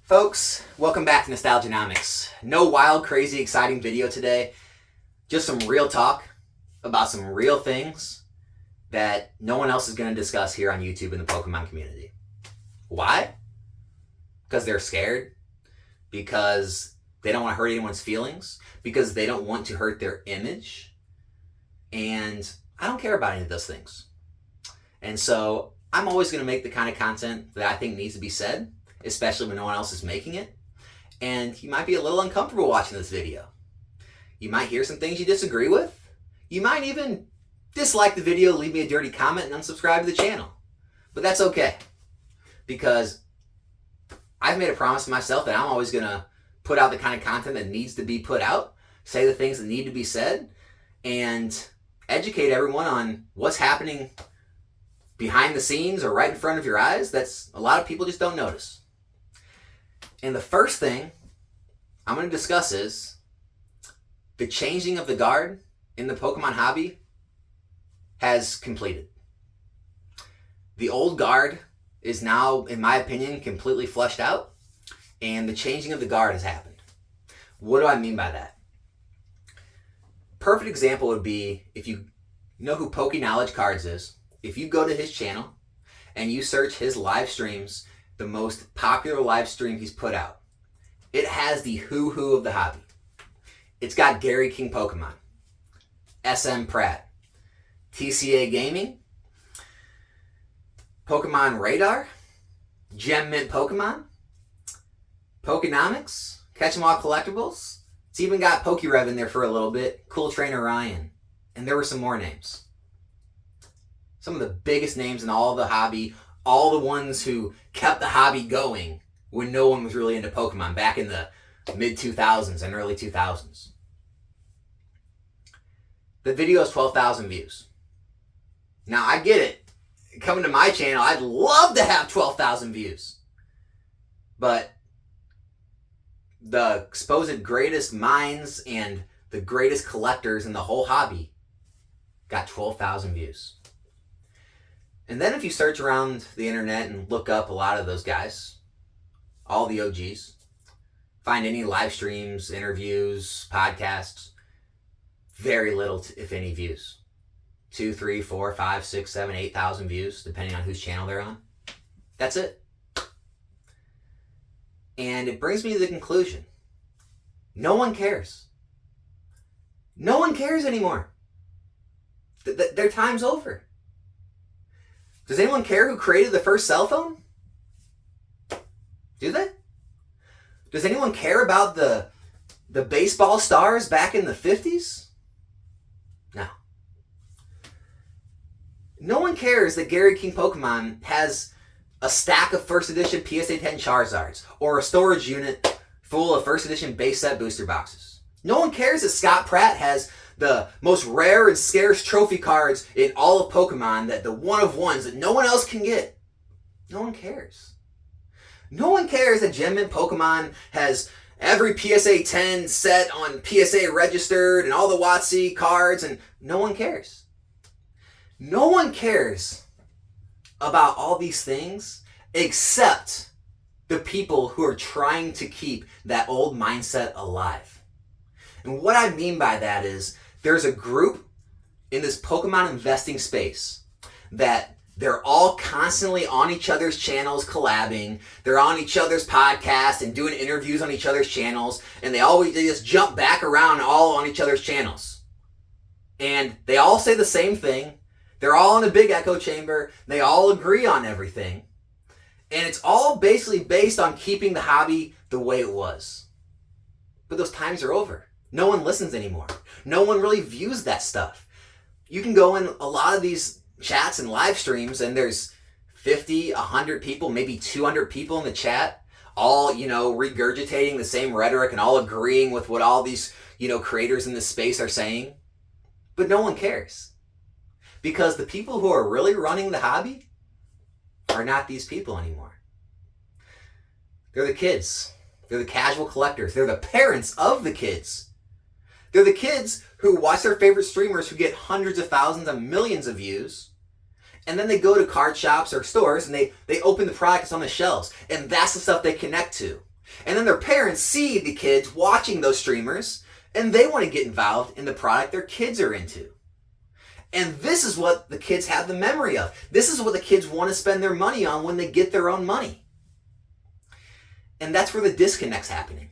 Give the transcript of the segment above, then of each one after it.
Folks, welcome back to Nostalgianomics. No wild, crazy, exciting video today. Just some real talk about some real things that no one else is going to discuss here on YouTube in the Pokemon community. Why? Because they're scared. Because they don't want to hurt anyone's feelings. Because they don't want to hurt their image. And I don't care about any of those things. And so I'm always going to make the kind of content that I think needs to be said, especially when no one else is making it. And you might be a little uncomfortable watching this video. You might hear some things you disagree with. You might even dislike the video, leave me a dirty comment, and unsubscribe to the channel. But that's okay. Because I've made a promise to myself that I'm always going to put out the kind of content that needs to be put out, say the things that need to be said, and educate everyone on what's happening behind the scenes or right in front of your eyes that's a lot of people just don't notice. And the first thing I'm going to discuss is the changing of the guard in the Pokemon hobby has completed. The old guard is now, in my opinion, completely flushed out, and the changing of the guard has happened. What do I mean by that? Perfect example would be, if you know who Poke Knowledge Cards is, if you go to his channel and you search his live streams, the most popular live stream he's put out, it has the who of the hobby. It's got Gary King Pokemon, SM Pratt, TCA Gaming, Pokemon Radar, Gem Mint Pokemon, Pokenomics, Catch 'em All Collectibles. It's even got PokeRev in there for a little bit, Cool Trainer Ryan, and there were some more names. Some of the biggest names in all of the hobby, all the ones who kept the hobby going when no one was really into Pokemon back in the mid-2000s and early 2000s. The video has 12,000 views. Now, I get it. Coming to my channel, I'd love to have 12,000 views. But the supposed greatest minds and the greatest collectors in the whole hobby got 12,000 views. And then if you search around the internet and look up a lot of those guys, all the OGs, find any live streams, interviews, podcasts, very little, if any, views. 2, 3, 4, 5, 6, 7, 8,000 views, depending on whose channel they're on. That's it. And it brings me to the conclusion. No one cares. No one cares anymore. Their time's over. Does anyone care who created the first cell phone? Do they? Does anyone care about the baseball stars back in the 50s? No. No one cares that Gary King Pokemon has a stack of first edition PSA 10 Charizards or a storage unit full of first edition base set booster boxes. No one cares that Scott Pratt has the most rare and scarce trophy cards in all of Pokemon, that the one-of-ones that no one else can get. No one cares. No one cares that Gem Mint Pokemon has every PSA 10 set on PSA registered and all the WotC cards, and no one cares. No one cares about all these things except the people who are trying to keep that old mindset alive. And what I mean by that is, there's a group in this Pokemon investing space that they're all constantly on each other's channels collabing. They're on each other's podcasts and doing interviews on each other's channels. And they just jump back around all on each other's channels. And they all say the same thing. They're all in a big echo chamber. They all agree on everything. And it's all basically based on keeping the hobby the way it was. But those times are over. No one listens anymore. No one really views that stuff. You can go in a lot of these chats and live streams and there's 50, 100 people, maybe 200 people in the chat, all, regurgitating the same rhetoric and all agreeing with what all these, creators in this space are saying. But no one cares. Because the people who are really running the hobby are not these people anymore. They're the kids. They're the casual collectors. They're the parents of the kids. They're the kids who watch their favorite streamers who get hundreds of thousands and millions of views, and then they go to card shops or stores and they open the product that's on the shelves, and that's the stuff they connect to. And then their parents see the kids watching those streamers, and they want to get involved in the product their kids are into. And this is what the kids have the memory of. This is what the kids want to spend their money on when they get their own money. And that's where the disconnect's happening.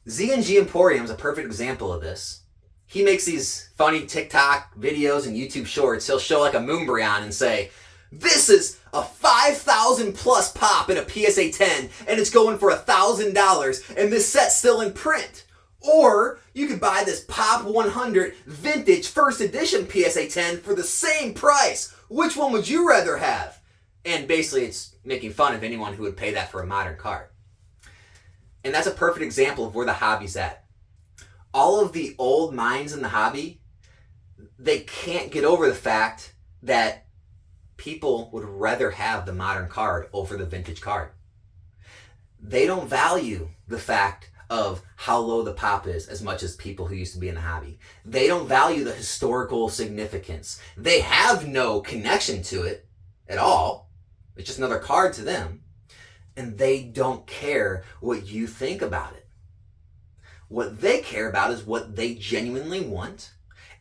Z&G Emporium is a perfect example of this. He makes these funny TikTok videos and YouTube shorts. He'll show like a Moonbryon and say, this is a 5,000 plus pop in a PSA 10 and it's going for $1,000 and this set's still in print. Or you could buy this Pop 100 vintage first edition PSA 10 for the same price. Which one would you rather have? And basically it's making fun of anyone who would pay that for a modern card. And that's a perfect example of where the hobby's at. All of the old minds in the hobby, they can't get over the fact that people would rather have the modern card over the vintage card. They don't value the fact of how low the pop is as much as people who used to be in the hobby. They don't value the historical significance. They have no connection to it at all. It's just another card to them. And they don't care what you think about it. What they care about is what they genuinely want.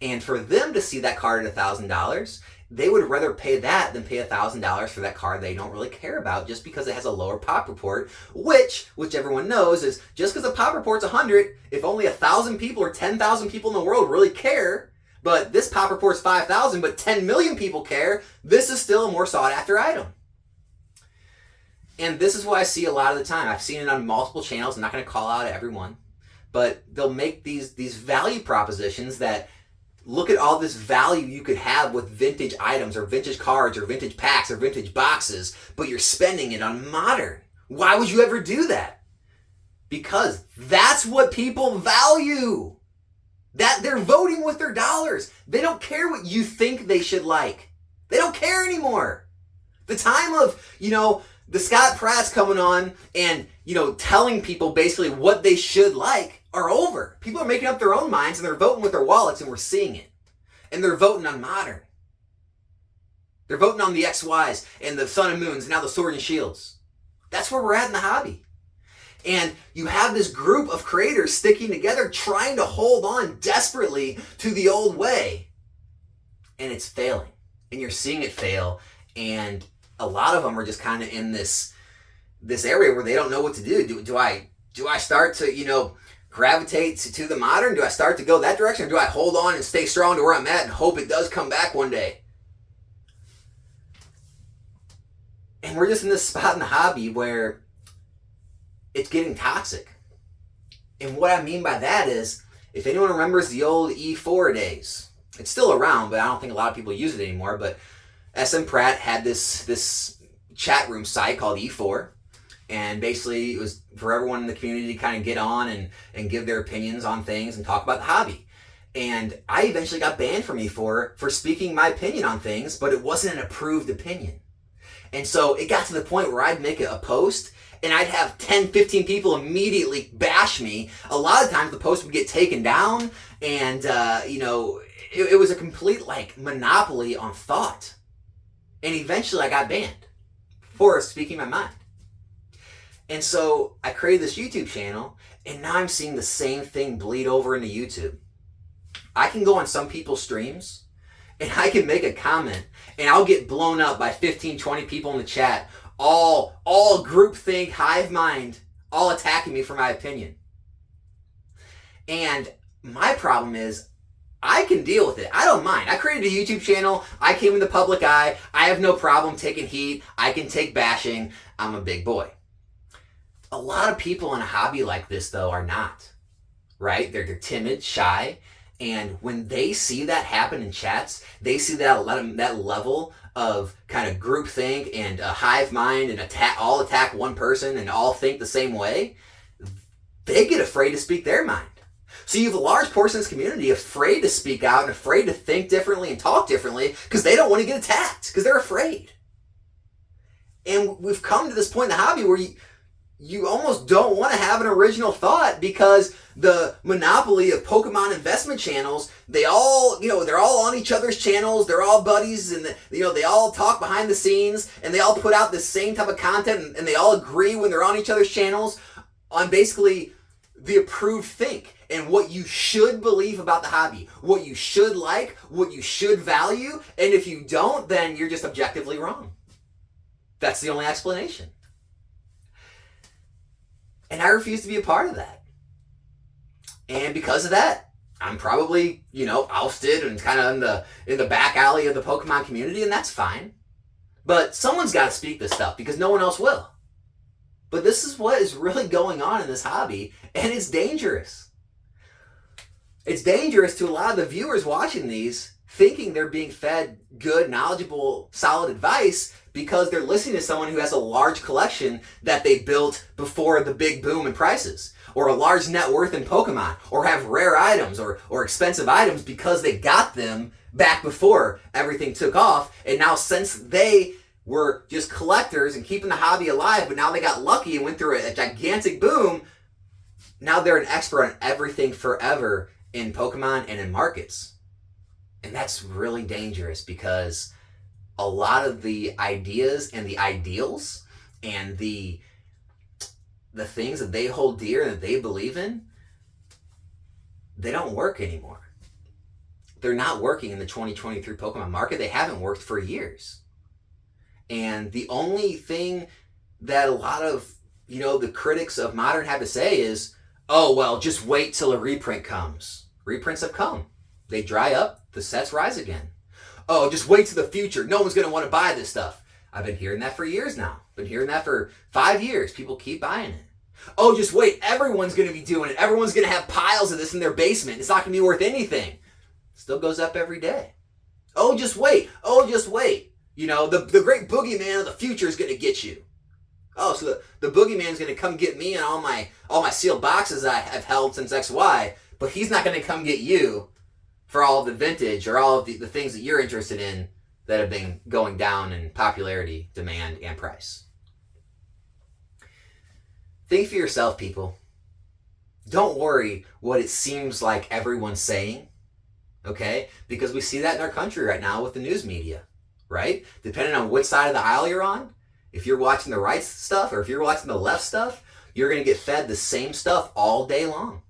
And for them to see that card at $1,000, they would rather pay that than pay $1,000 for that card they don't really care about just because it has a lower pop report, which everyone knows is just because the pop report's 100, if only 1,000 people or 10,000 people in the world really care, but this pop report's 5,000, but 10 million people care, this is still a more sought after item. And this is what I see a lot of the time. I've seen it on multiple channels. I'm not going to call out everyone, but they'll make these value propositions that look at all this value you could have with vintage items or vintage cards or vintage packs or vintage boxes, but you're spending it on modern. Why would you ever do that? Because that's what people value. That they're voting with their dollars. They don't care what you think they should like. They don't care anymore. The time of, the Scott Pratts coming on and, telling people basically what they should like are over. People are making up their own minds and they're voting with their wallets, and we're seeing it. And they're voting on modern. They're voting on the XYs and the Sun and Moons and now the Sword and Shields. That's where we're at in the hobby. And you have this group of creators sticking together trying to hold on desperately to the old way. And it's failing. And you're seeing it fail. And a lot of them are just kind of in this area where they don't know what to do. Do I start to, gravitate to the modern? Do I start to go that direction? Or do I hold on and stay strong to where I'm at and hope it does come back one day? And we're just in this spot in the hobby where it's getting toxic. And what I mean by that is, if anyone remembers the old E4 days, it's still around, but I don't think a lot of people use it anymore, but SM Pratt had this chat room site called E4. And basically, it was for everyone in the community to kind of get on and give their opinions on things and talk about the hobby. And I eventually got banned from E4 for speaking my opinion on things, but it wasn't an approved opinion. And so it got to the point where I'd make a post and I'd have 10, 15 people immediately bash me. A lot of times the post would get taken down and, it was a complete monopoly on thought. And eventually I got banned for speaking my mind. And so I created this YouTube channel, and now I'm seeing the same thing bleed over into YouTube. I can go on some people's streams, and I can make a comment, and I'll get blown up by 15, 20 people in the chat, all groupthink, hive mind, all attacking me for my opinion. And my problem is, I can deal with it. I don't mind. I created a YouTube channel. I came in the public eye. I have no problem taking heat. I can take bashing. I'm a big boy. A lot of people in a hobby like this, though, are not, right? They're timid, shy, and when they see that happen in chats, they see that level of kind of groupthink and a hive mind and all attack one person and all think the same way, they get afraid to speak their mind. So you have a large portion of this community afraid to speak out and afraid to think differently and talk differently because they don't want to get attacked, because they're afraid. And we've come to this point in the hobby where you almost don't want to have an original thought, because the monopoly of Pokemon investment channels, they're all on each other's channels, they're all buddies, and they all talk behind the scenes, and they all put out the same type of content, and they all agree when they're on each other's channels on basically the approved think and what you should believe about the hobby, what you should like, what you should value, and if you don't, then you're just objectively wrong. That's the only explanation. And I refuse to be a part of that. And because of that, I'm probably, ousted and kind of in the back alley of the Pokemon community, and that's fine. But someone's got to speak this stuff, because no one else will. But this is what is really going on in this hobby, and it's dangerous. It's dangerous to a lot of the viewers watching these, thinking they're being fed good, knowledgeable, solid advice because they're listening to someone who has a large collection that they built before the big boom in prices, or a large net worth in Pokemon, or have rare items or expensive items because they got them back before everything took off. And now, since they were just collectors and keeping the hobby alive, but now they got lucky and went through a gigantic boom, now they're an expert on everything forever in Pokemon and in markets. And that's really dangerous, because a lot of the ideas and the ideals and the things that they hold dear and that they believe in, they don't work anymore. They're not working in the 2023 Pokemon market. They haven't worked for years. And the only thing that a lot of, the critics of modern have to say is, oh, well, just wait till a reprint comes. Reprints have come. They dry up, the sets rise again. Oh, just wait till the future. No one's going to want to buy this stuff. I've been hearing that for years now. Been hearing that for 5 years. People keep buying it. Oh, just wait. Everyone's going to be doing it. Everyone's going to have piles of this in their basement. It's not going to be worth anything. Still goes up every day. Oh, just wait. Oh, just wait. The great boogeyman of the future is going to get you. Oh, so the boogeyman's going to come get me and all my sealed boxes I've held since XY, but he's not going to come get you for all of the vintage or all of the things that you're interested in that have been going down in popularity, demand, and price. Think for yourself, people. Don't worry what it seems like everyone's saying, okay? Because we see that in our country right now with the news media, right? Depending on which side of the aisle you're on, if you're watching the right stuff or if you're watching the left stuff, you're going to get fed the same stuff all day long.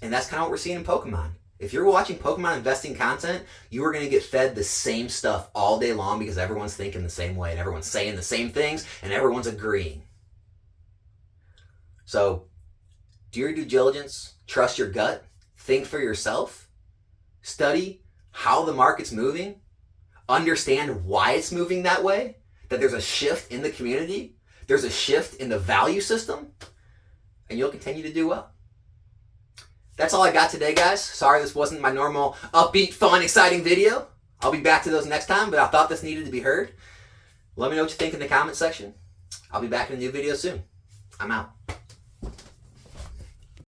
And that's kind of what we're seeing in Pokemon. If you're watching Pokemon investing content, you are going to get fed the same stuff all day long, because everyone's thinking the same way and everyone's saying the same things and everyone's agreeing. So, do your due diligence, trust your gut, think for yourself, study how the market's moving, understand why it's moving that way, that there's a shift in the community, there's a shift in the value system, and you'll continue to do well. That's all I got today, guys. Sorry this wasn't my normal upbeat, fun, exciting video. I'll be back to those next time, but I thought this needed to be heard. Let me know what you think in the comment section. I'll be back in a new video soon. I'm out.